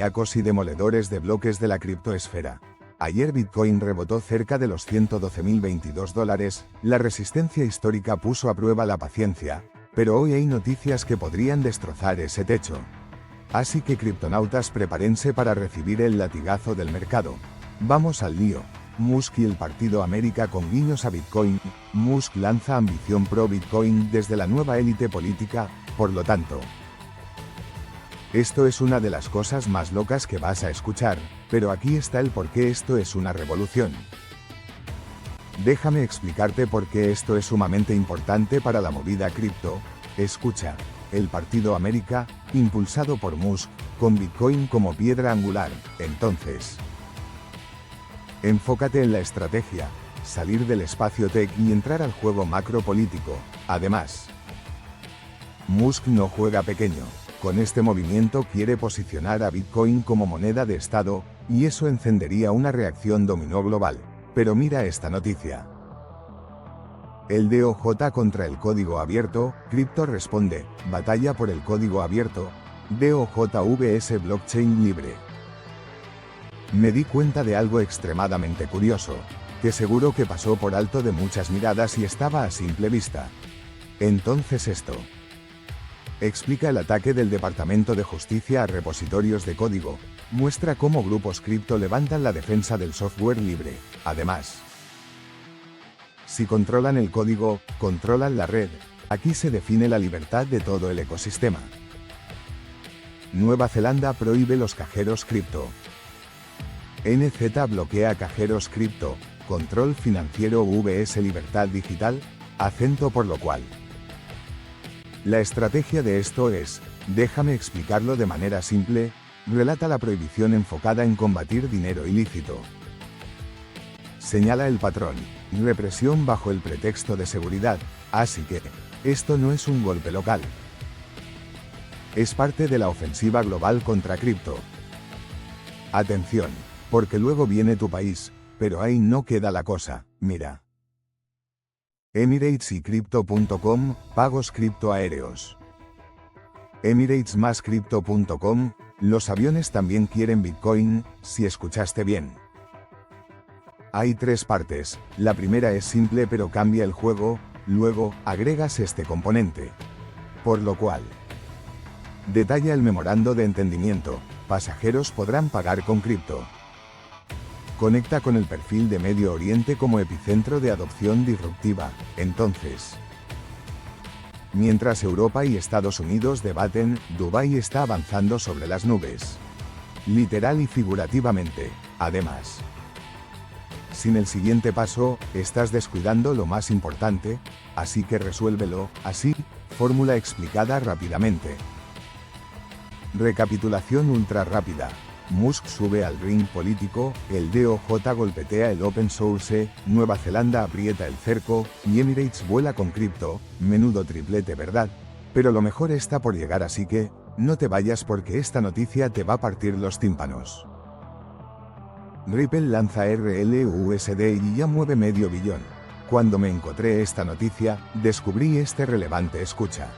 maníacos y demoledores de bloques de la criptoesfera. Ayer Bitcoin rebotó cerca de los $112.022, la resistencia histórica puso a prueba la paciencia, pero hoy hay noticias que podrían destrozar ese techo. Así que criptonautas, prepárense para recibir el latigazo del mercado. Vamos al lío. Musk y el Partido América con guiños a Bitcoin. Musk lanza ambición pro Bitcoin desde la nueva élite política, por lo tanto. Esto es una de las cosas más locas que vas a escuchar, pero aquí está el por qué esto es una revolución. Déjame explicarte por qué esto es sumamente importante para la movida cripto. Escucha, el Partido América, impulsado por Musk, con Bitcoin como piedra angular, entonces. Enfócate en la estrategia, salir del espacio tech y entrar al juego macro político. Además, Musk no juega pequeño. Con este movimiento quiere posicionar a Bitcoin como moneda de Estado, y eso encendería una reacción dominó global. Pero mira esta noticia. El DOJ contra el código abierto, Cripto responde, batalla por el código abierto, DOJ vs blockchain libre. Me di cuenta de algo extremadamente curioso, que seguro que pasó por alto de muchas miradas y estaba a simple vista. Entonces esto explica el ataque del Departamento de Justicia a repositorios de código, muestra cómo grupos cripto levantan la defensa del software libre. Además, si controlan el código, controlan la red. Aquí se define la libertad de todo el ecosistema. Nueva Zelanda prohíbe los cajeros cripto. NZ bloquea cajeros cripto, control financiero vs libertad digital, acento por lo cual. La estrategia de esto es, déjame explicarlo de manera simple, relata la prohibición enfocada en combatir dinero ilícito. Señala el patrón, represión bajo el pretexto de seguridad, así que, esto no es un golpe local. Es parte de la ofensiva global contra cripto. Atención, porque luego viene tu país, pero ahí no queda la cosa, mira. Emirates y Crypto.com, pagos criptoaéreos. Emirates+Crypto.com, los aviones también quieren Bitcoin, si escuchaste bien. Hay tres partes, la primera es simple pero cambia el juego, luego, agregas este componente. Por lo cual, detalla el memorando de entendimiento, pasajeros podrán pagar con cripto. Conecta con el perfil de Medio Oriente como epicentro de adopción disruptiva, entonces. Mientras Europa y Estados Unidos debaten, Dubái está avanzando sobre las nubes. Literal y figurativamente, además. Sin el siguiente paso, estás descuidando lo más importante, así que resuélvelo, así, fórmula explicada rápidamente. Recapitulación ultra rápida. Musk sube al ring político, el DOJ golpetea el open source, Nueva Zelanda aprieta el cerco, y Emirates vuela con cripto, menudo triplete, ¿verdad? Pero lo mejor está por llegar, así que, no te vayas porque esta noticia te va a partir los tímpanos. Ripple lanza RLUSD y ya mueve $500 millones. Cuando me encontré esta noticia, descubrí este relevante escucha.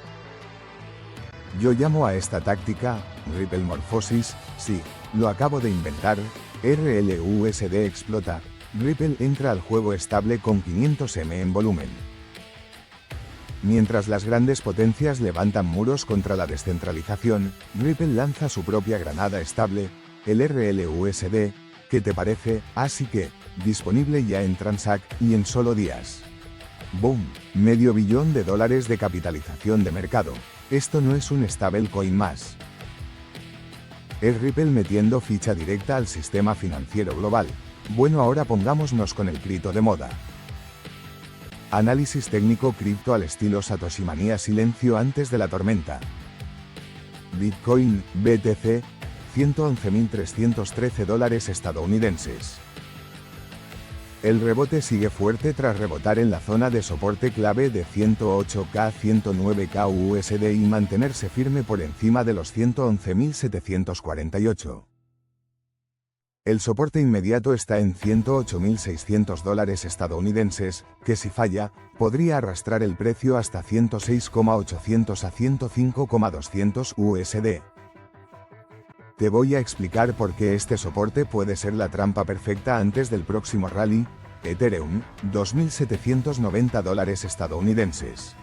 Yo llamo a esta táctica, Ripple Morphosis, sí, lo acabo de inventar, RLUSD explota, Ripple entra al juego estable con 500M en volumen. Mientras las grandes potencias levantan muros contra la descentralización, Ripple lanza su propia granada estable, el RLUSD, ¿qué te parece? Así que, disponible ya en Transact y en solo días. ¡Boom! $500 millones de capitalización de mercado. Esto no es un stablecoin más. Es Ripple metiendo ficha directa al sistema financiero global. Bueno, ahora pongámonos con el cripto de moda. Análisis técnico cripto al estilo Satoshi Manía, silencio antes de la tormenta. Bitcoin, BTC, $111.313 estadounidenses. El rebote sigue fuerte tras rebotar en la zona de soporte clave de 108K, 109K USD y mantenerse firme por encima de los 111.748. El soporte inmediato está en $108.600 estadounidenses, que si falla, podría arrastrar el precio hasta 106,800 a 105,200 USD. Te voy a explicar por qué este soporte puede ser la trampa perfecta antes del próximo rally. Ethereum, $2.790 estadounidenses.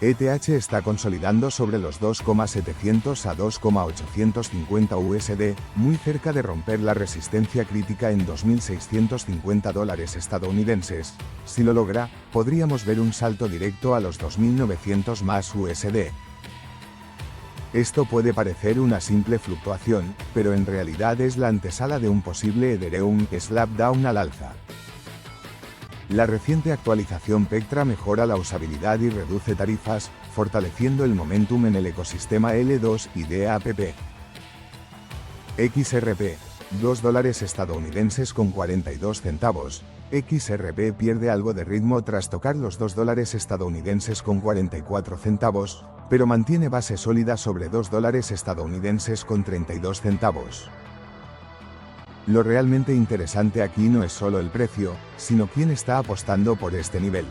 ETH está consolidando sobre los 2,700 a 2,850 USD, muy cerca de romper la resistencia crítica en $2.650 estadounidenses. Si lo logra, podríamos ver un salto directo a los 2.900 más USD. Esto puede parecer una simple fluctuación, pero en realidad es la antesala de un posible Ethereum slapdown al alza. La reciente actualización Pectra mejora la usabilidad y reduce tarifas, fortaleciendo el momentum en el ecosistema L2 y DAPP. XRP, $2 estadounidenses con 42 centavos. XRP pierde algo de ritmo tras tocar los $2 estadounidenses con 44 centavos, pero mantiene base sólida sobre $2 estadounidenses con 32 centavos. Lo realmente interesante aquí no es solo el precio, sino quién está apostando por este nivel.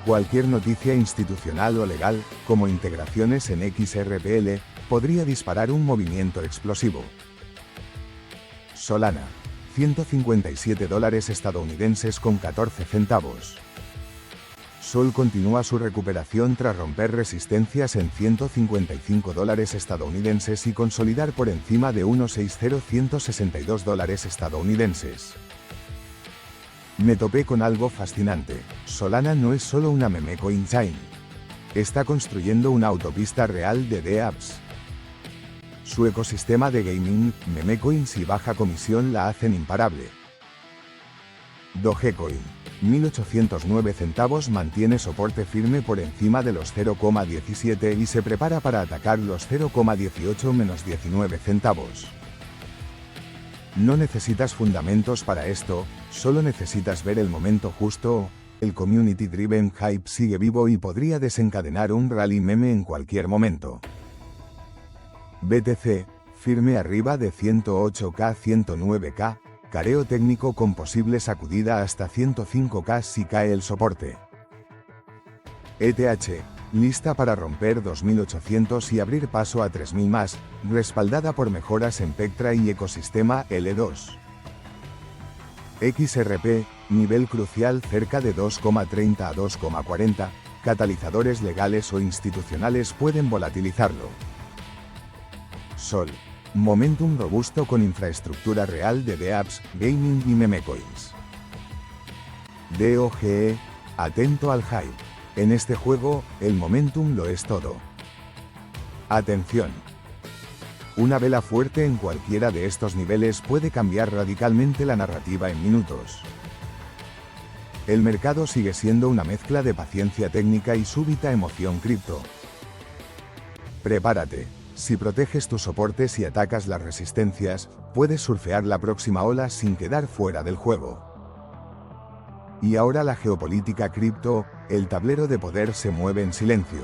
Cualquier noticia institucional o legal, como integraciones en XRPL, podría disparar un movimiento explosivo. Solana, $157 estadounidenses con 14 centavos. Sol continúa su recuperación tras romper resistencias en $155 estadounidenses y consolidar por encima de $1.6062 estadounidenses. Me topé con algo fascinante. Solana no es solo una meme coin chain. Está construyendo una autopista real de dApps. Su ecosistema de gaming, meme coins y baja comisión la hacen imparable. Dogecoin, 1.809 centavos mantiene soporte firme por encima de los 0,17 y se prepara para atacar los 0,18 menos 19 centavos. No necesitas fundamentos para esto, solo necesitas ver el momento justo. El community driven hype sigue vivo y podría desencadenar un rally meme en cualquier momento. BTC, firme arriba de 108K 109K. Careo técnico con posible sacudida hasta 105K si cae el soporte. ETH, lista para romper 2800 y abrir paso a 3000 más, respaldada por mejoras en Pectra y ecosistema L2. XRP, nivel crucial cerca de 2,30 a 2,40, catalizadores legales o institucionales pueden volatilizarlo. Sol. Momentum robusto con infraestructura real de dApps, gaming y memecoins. DOGE, atento al hype. En este juego, el momentum lo es todo. Atención. Una vela fuerte en cualquiera de estos niveles puede cambiar radicalmente la narrativa en minutos. El mercado sigue siendo una mezcla de paciencia técnica y súbita emoción cripto. Prepárate. Si proteges tus soportes y atacas las resistencias, puedes surfear la próxima ola sin quedar fuera del juego. Y ahora la geopolítica cripto, el tablero de poder se mueve en silencio.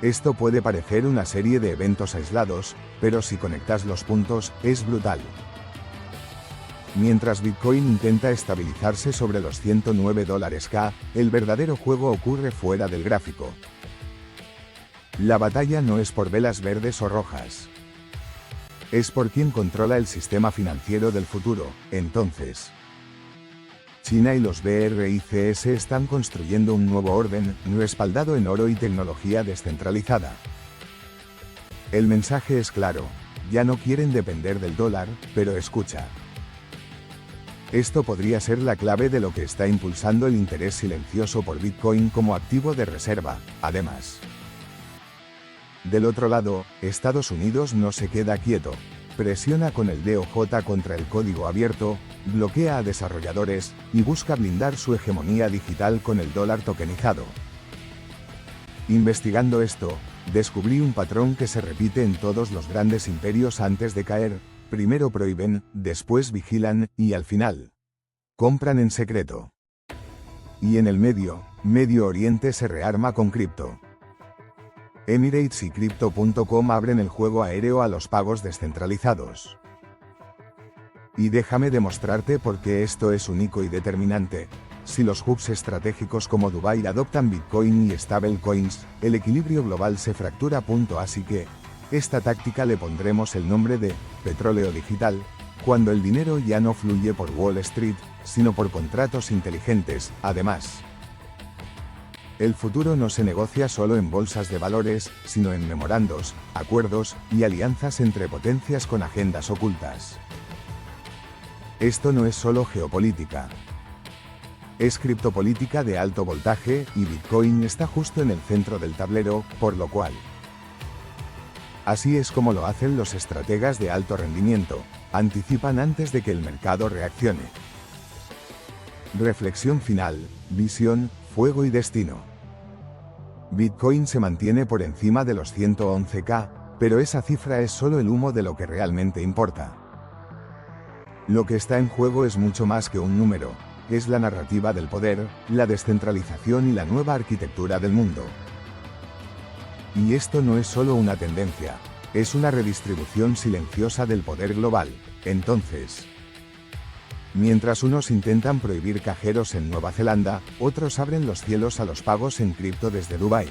Esto puede parecer una serie de eventos aislados, pero si conectas los puntos, es brutal. Mientras Bitcoin intenta estabilizarse sobre los $109K, el verdadero juego ocurre fuera del gráfico. La batalla no es por velas verdes o rojas. Es por quien controla el sistema financiero del futuro. Entonces, China y los BRICS están construyendo un nuevo orden, respaldado en oro y tecnología descentralizada. El mensaje es claro, ya no quieren depender del dólar, pero escucha. Esto podría ser la clave de lo que está impulsando el interés silencioso por Bitcoin como activo de reserva, además. Del otro lado, Estados Unidos no se queda quieto. Presiona con el DOJ contra el código abierto, bloquea a desarrolladores, y busca blindar su hegemonía digital con el dólar tokenizado. Investigando esto, descubrí un patrón que se repite en todos los grandes imperios antes de caer: primero prohíben, después vigilan, y al final, compran en secreto. Y en el Medio Oriente se rearma con cripto. Emirates y Crypto.com abren el juego aéreo a los pagos descentralizados. Y déjame demostrarte por qué esto es único y determinante. Si los hubs estratégicos como Dubai adoptan Bitcoin y stablecoins, el equilibrio global se fractura. Así que, Esta táctica le pondremos el nombre de petróleo digital, cuando el dinero ya no fluye por Wall Street, sino por contratos inteligentes. Además, el futuro no se negocia solo en bolsas de valores, sino en memorandos, acuerdos y alianzas entre potencias con agendas ocultas. Esto no es solo geopolítica. Es criptopolítica de alto voltaje y Bitcoin está justo en el centro del tablero, por lo cual. Así es como lo hacen los estrategas de alto rendimiento, anticipan antes de que el mercado reaccione. Reflexión final, visión, fuego y destino. Bitcoin se mantiene por encima de los 111K, pero esa cifra es solo el humo de lo que realmente importa. Lo que está en juego es mucho más que un número, es la narrativa del poder, la descentralización y la nueva arquitectura del mundo. Y esto no es solo una tendencia, es una redistribución silenciosa del poder global. Entonces, mientras unos intentan prohibir cajeros en Nueva Zelanda, otros abren los cielos a los pagos en cripto desde Dubái.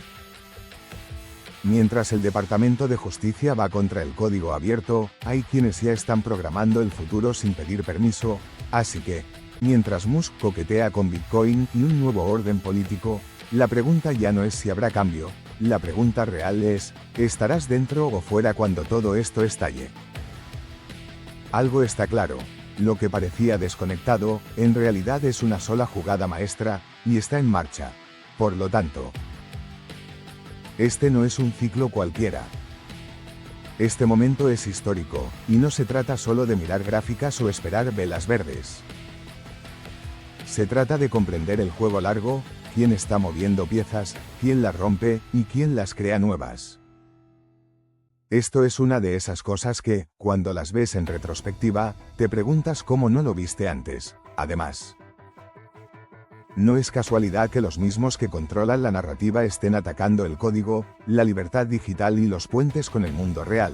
Mientras el Departamento de Justicia va contra el código abierto, hay quienes ya están programando el futuro sin pedir permiso, así que, mientras Musk coquetea con Bitcoin y un nuevo orden político, la pregunta ya no es si habrá cambio, la pregunta real es, ¿estarás dentro o fuera cuando todo esto estalle? Algo está claro, lo que parecía desconectado, en realidad es una sola jugada maestra, y está en marcha. Por lo tanto, este no es un ciclo cualquiera. Este momento es histórico, y no se trata solo de mirar gráficas o esperar velas verdes. Se trata de comprender el juego largo, quién está moviendo piezas, quién las rompe y quién las crea nuevas. Esto es una de esas cosas que, cuando las ves en retrospectiva, te preguntas cómo no lo viste antes. Además, no es casualidad que los mismos que controlan la narrativa estén atacando el código, la libertad digital y los puentes con el mundo real.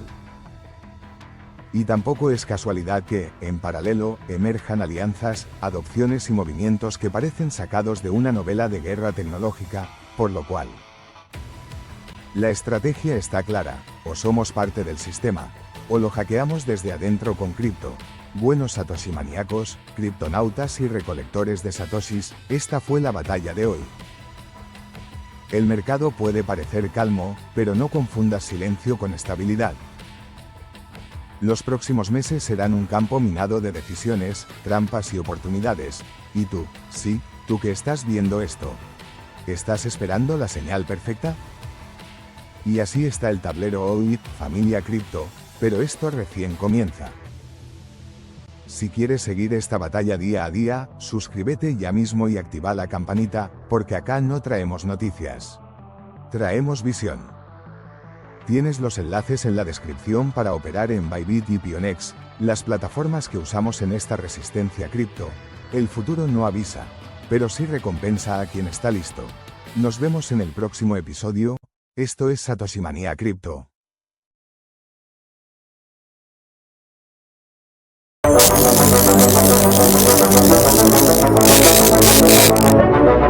Y tampoco es casualidad que, en paralelo, emerjan alianzas, adopciones y movimientos que parecen sacados de una novela de guerra tecnológica, por lo cual, la estrategia está clara, o somos parte del sistema, o lo hackeamos desde adentro con cripto. Buenos Satoshi maníacos, criptonautas y recolectores de satoshis, esta fue la batalla de hoy. El mercado puede parecer calmo, pero no confundas silencio con estabilidad. Los próximos meses serán un campo minado de decisiones, trampas y oportunidades. Y tú, sí, tú que estás viendo esto, ¿estás esperando la señal perfecta? Y así está el tablero hoy, familia cripto, pero esto recién comienza. Si quieres seguir esta batalla día a día, suscríbete ya mismo y activa la campanita, porque acá no traemos noticias. Traemos visión. Tienes los enlaces en la descripción para operar en Bybit y Pionex, las plataformas que usamos en esta resistencia cripto. El futuro no avisa, pero sí recompensa a quien está listo. Nos vemos en el próximo episodio. Esto es Satoshi Manía Cripto.